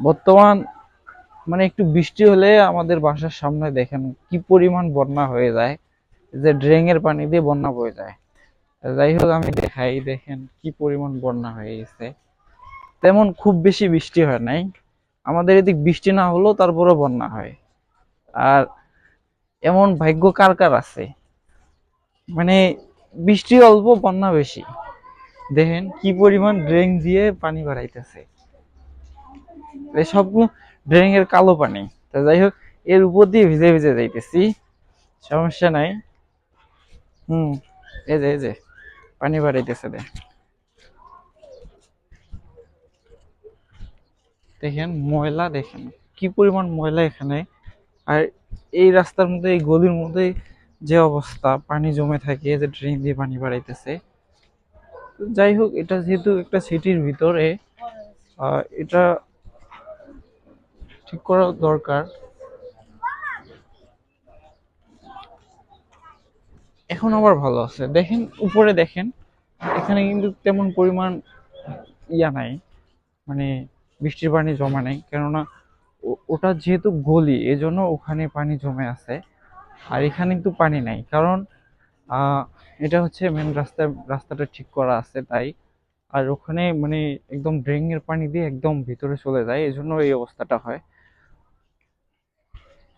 বর্তমান মানে একটু বৃষ্টি হলে আমাদের বাসার সামনে দেখেন কি পরিমাণ বন্যা হয়ে যায়, যে ড্রেনের পানি দিয়ে বন্যা বয়ে যায়। যাই হোক, আমি দেখাই, দেখেন কি পরিমাণ বন্যা হয়ে গেছে। তেমন খুব বেশি বৃষ্টি হয় নাই, আমাদের এদিক বৃষ্টি না হলেও তারপরও বন্যা হয়। আর এমন ভাগ্য কার কার আছে, মানে বৃষ্টি অল্প বন্যা বেশি। দেখেন কি পরিমাণ ড্রেন দিয়ে পানি বাড়াইতেছে, সব ড্রেনের কালো পানি। তা যাই হোক, এর উপর দিয়ে ভিজে ভিজে যাইতেছি, সমস্যা নাই। হুম, এই যে পানি বাড়াইতেছে দেখেন ময়লা, দেখেন কি পরিমাণ ময়লা এখানে। আর এই রাস্তার মধ্যে, এই গলির মধ্যে যে অবস্থা, পানি জমে থাকে, যে ড্রেন দিয়ে পানি বাড়াইতেছে। যাই হোক, এটা যেহেতু একটা সিটির ভিতরে, এটা ঠিক করা দরকার। এখন আবার ভালো আছে, দেখেন উপরে দেখেন, এখানে কিন্তু তেমন পরিমাণ ইয়া নাই, মানে বৃষ্টির পানি জমা নাই, কেননা ওটা যেহেতু গলি, এজন্য ওখানে পানি জমে আছে। আর এখানে কিন্তু পানি নাই, কারণ আহ এটা হচ্ছে মেন রাস্তা, রাস্তাটা ঠিক করা আছে তাই। আর ওখানে মানে একদম ড্রেনের পানি দিয়ে একদম ভিতরে চলে যায়, এজন্য এই অবস্থাটা হয়।